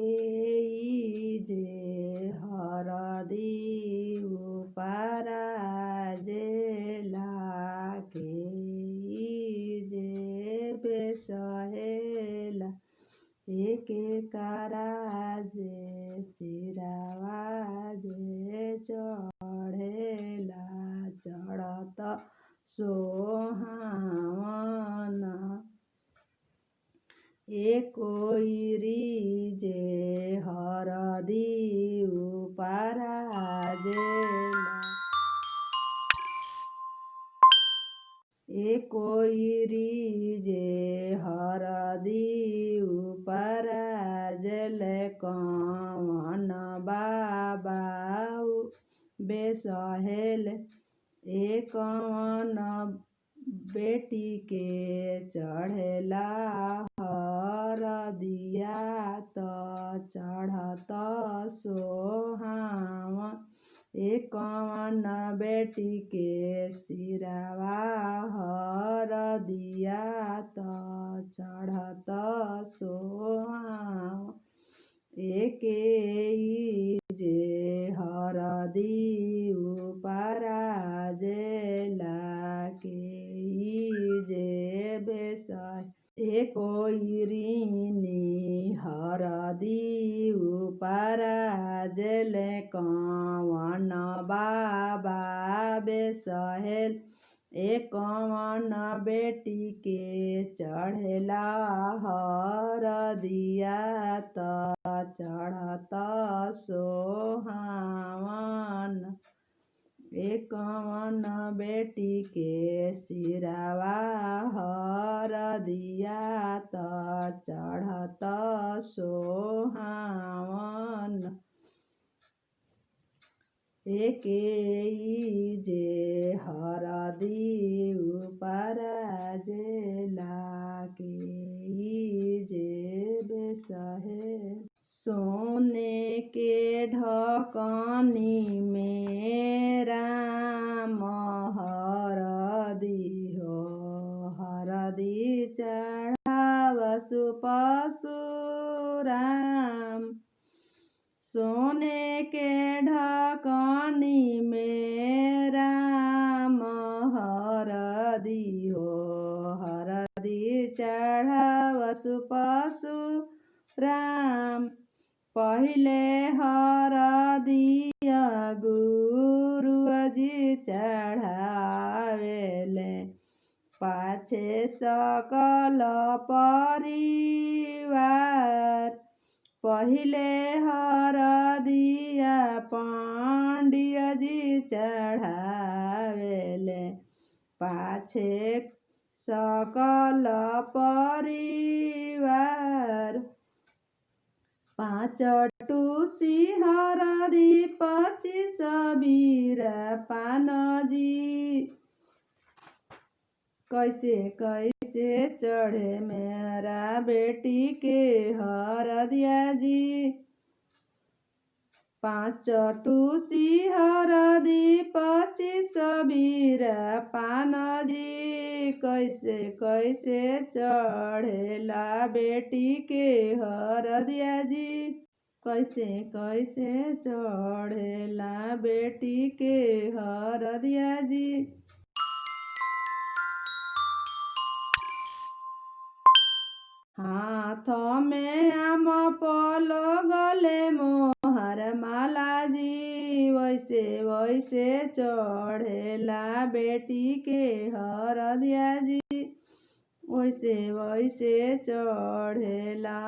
एकेई जे हरदी उपराजेला केई जे बेसहेला एके कराजे सिरावा जे चढ़ेला चढ़त सोहावन एकोइरी जे हरदी उपराजेला एकोइरी जे हरदी उपराजेले कवन बाबा बेसहेल कवन बेटी के चढ़ेला हरदिया त चढ़त सोहावन कवन बेटी के सिरावा हरदिया त चढ़त सोहावन एकेई जे हरदी उपराजेला केई जे बेसहेला एकोइरी हरदी उपराजेले कवन बाबा बेसहेल कवन बेटी के चढ़ेला हरदिया त चढ़त सोहावन कवन बेटी के सिरावा हरदिया त चढ़त सोहावन एकेई जे हरदी उपराजेला केई जे बेसहेल सोने के ढकनी में राम हरदी हो हरदी चढ़ावसु परशुराम सोने के ढकनी में राम हरदी हो हरदी चढ़ावसु परशुराम पहिले हरदिया गुरुजी चढ़ावेले पाछे सकल परिवार पहिले हरदिया पंडियजी चढ़ावेले पाछे सकल परिवार पाँच टूसी हरदी 25 बीरा पानजी कैसे कैसे चढ़े मेरा बेटी के हरदिया जी 5 टूसी हरदी 25 बीरा पानजी कैसे कैसे चढ़ेला बेटी के हरदिया जी कैसे कैसे चढ़ेला बेटी के हरदिया जी हाथ में आम पलो गले मोहर माला जी वैसे वैसे चढ़ेला बेटी के हरदिया जी वैसे वैसे चढ़ेला